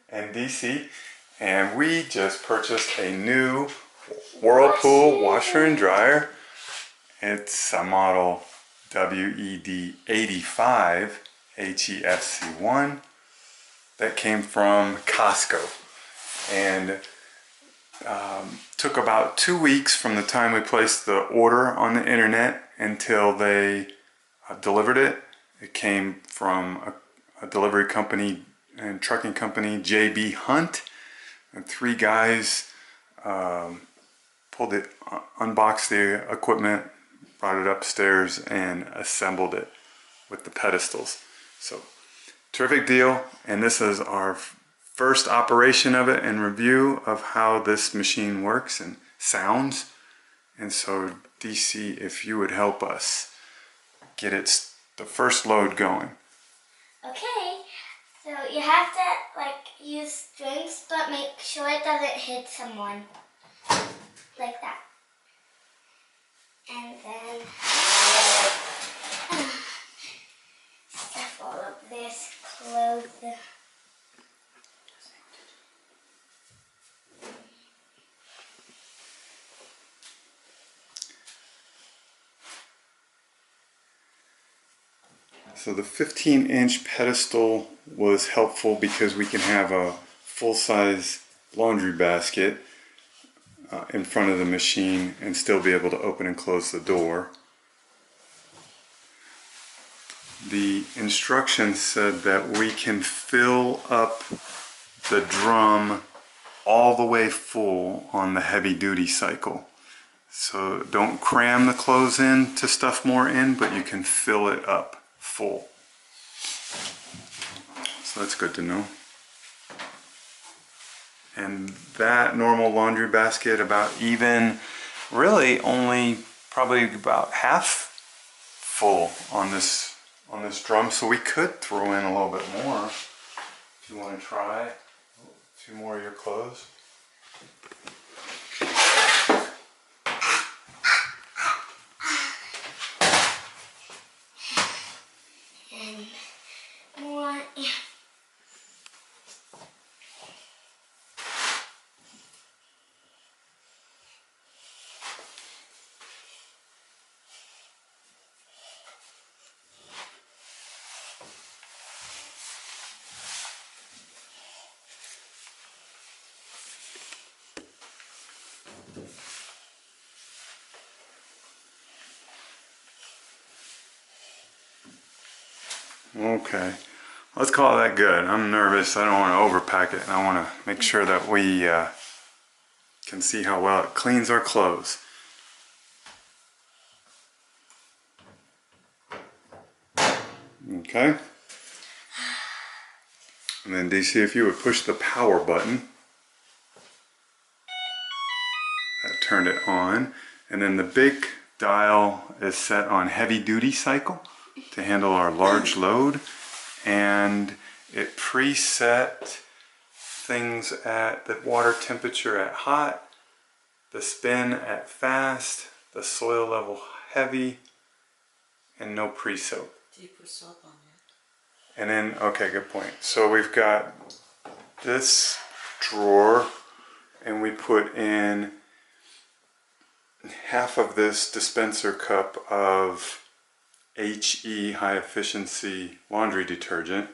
and DC, and we just purchased a new Whirlpool washer and dryer. It's a model WFW85HEFC1 that came from Costco, and took about 2 weeks from the time we placed the order on the internet until they delivered it. It came from a delivery company and trucking company, JB Hunt, and 3 guys unboxed the equipment, brought it upstairs, and assembled it with the pedestals. So, terrific deal, and this is our first operation of it and review of how this machine works and sounds. And so, DC, if you would help us get the first load going. Okay, so you have to use strings, but make sure it doesn't hit someone. Like that. And then stuff all of this clothes. So the 15-inch pedestal was helpful because we can have a full-size laundry basket in front of the machine and still be able to open and close the door. The instructions said that we can fill up the drum all the way full on the heavy-duty cycle. So don't cram the clothes in to stuff more in, but you can fill it up full. So that's good to know. And that normal laundry basket about even, really only probably about half full on this drum, so we could throw in a little bit more if you want to try. A few more of your clothes. And more. Okay, let's call that good. I'm nervous. I don't want to overpack it, and I want to make sure that we can see how well it cleans our clothes. Okay. And then DC, if you would push the power button, that turned it on. And then the big dial is set on heavy duty cycle to handle our large load, and it preset things at the water temperature at hot, the spin at fast, the soil level heavy, and no pre-soak. Do you put soap on it? And then, okay, good point. So we've got this drawer, and we put in half of this dispenser cup of HE high efficiency laundry detergent,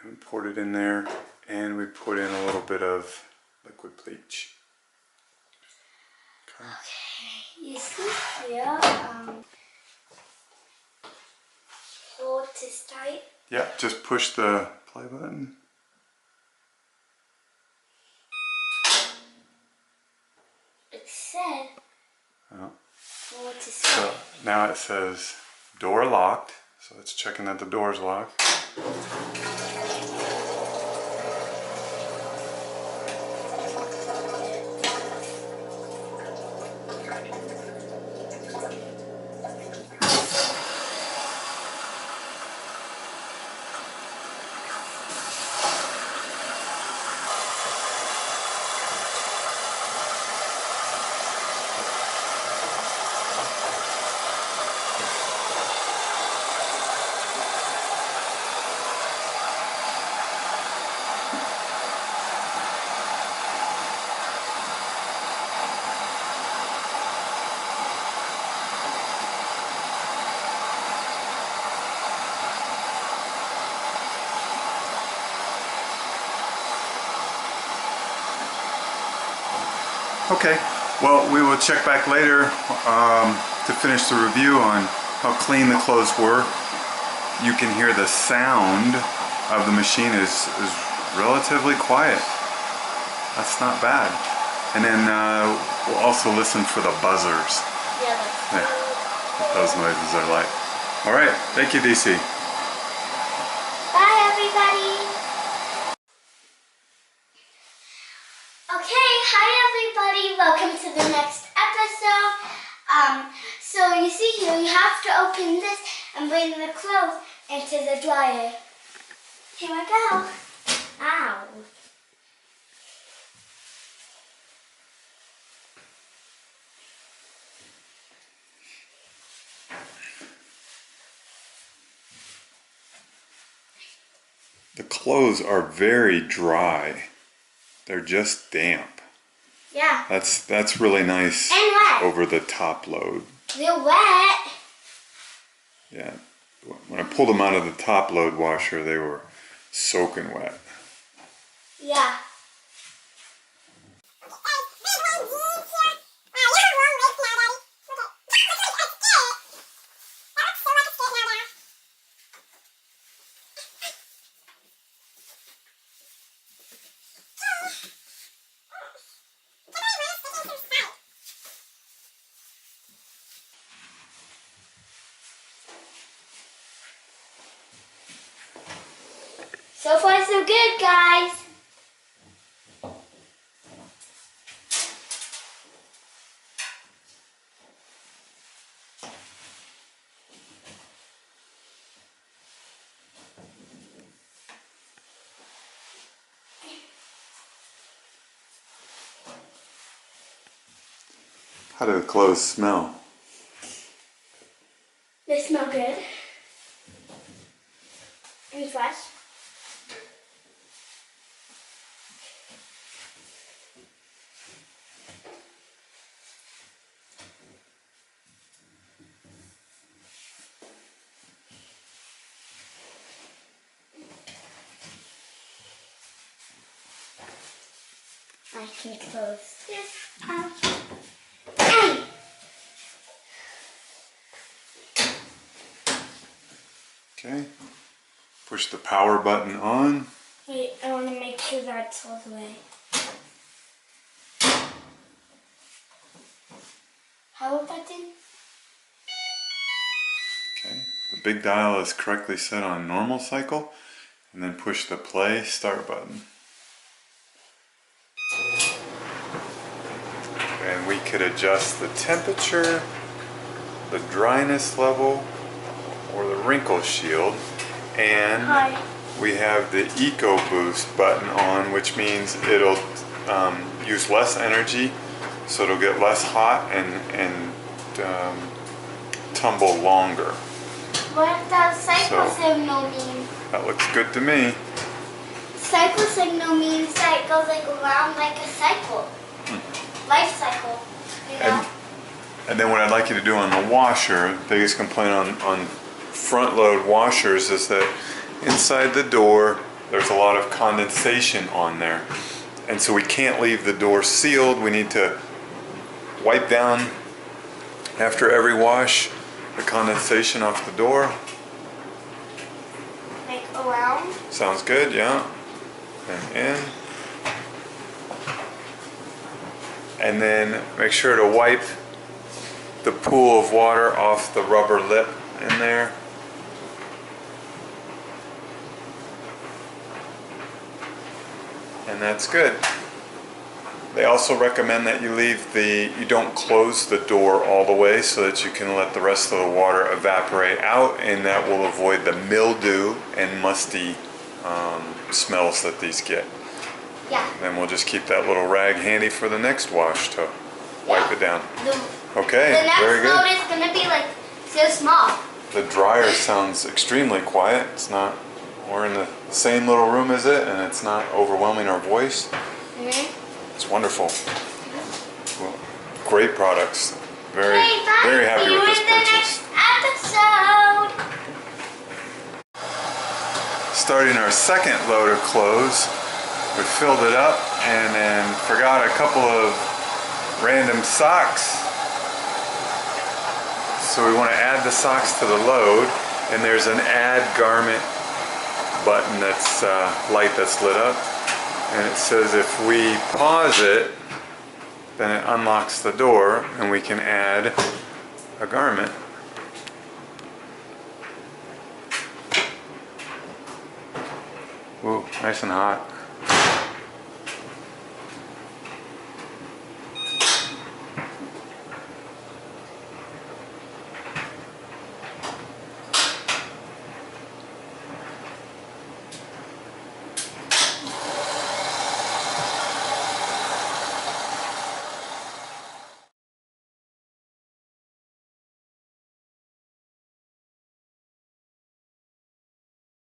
and we poured it in there, and we put in a little bit of liquid bleach. Okay. You see here, hold this tight. Yeah, just push the play button. It said, Oh. hold this So tight. now it says door locked, so it's checking that the door's locked. Okay, well, we will check back later to finish the review on how clean the clothes were. You can hear the sound of the machine is relatively quiet. That's not bad. And then we'll also listen for the buzzers. Yeah, What those noises are like. All right, thank you, DC. bye, everybody. Okay, hi, everybody. Welcome to the next episode. So you see here, you have to open this and bring the clothes into the dryer. Here I go. Ow. The clothes are very dry. They're just damp. Yeah. That's really nice. And wet. Over the top load. They're wet. Yeah. When I pulled them out of the top load washer, they were soaking wet. Yeah. So far, so good, guys. How do the clothes smell? They smell good. And fresh. I can close this out. Hey! Okay. Push the power button on. Wait, I want to make sure that's all the way. Power button? Okay. The big dial is correctly set on normal cycle. And then push the play start button. And we could adjust the temperature, the dryness level, or the wrinkle shield. And Hi. we have the Eco Boost button on, which means it'll use less energy, so it'll get less hot and tumble longer. What does cycle So- signal mean? That looks good to me. Cycle signal means that it goes like around like a cycle. Life cycle, you know? And then what I'd like you to do on the washer, the biggest complaint on front load washers is that inside the door there's a lot of condensation on there. And so we can't leave the door sealed. We need to wipe down after every wash the condensation off the door. Like around? Sounds good, yeah. And in. And then make sure to wipe the pool of water off the rubber lip in there. And that's good. They also recommend that you don't close the door all the way so that you can let the rest of the water evaporate out, and that will avoid the mildew and musty smells that these get. Yeah. Then we'll just keep that little rag handy for the next wash to wipe it down. The Okay, next very good. load is going to be like so small. The dryer sounds extremely quiet. It's not, we're in the same little room as it, and it's not overwhelming our voice. It's wonderful. Well, great products. Very happy with this purchase. Episode. Starting our second load of clothes, we filled it up and then forgot a couple of random socks. So we want to add the socks to the load, and there's an add garment button that's light that's lit up, and it says if we pause it, then it unlocks the door and we can add a garment. Ooh, nice and hot.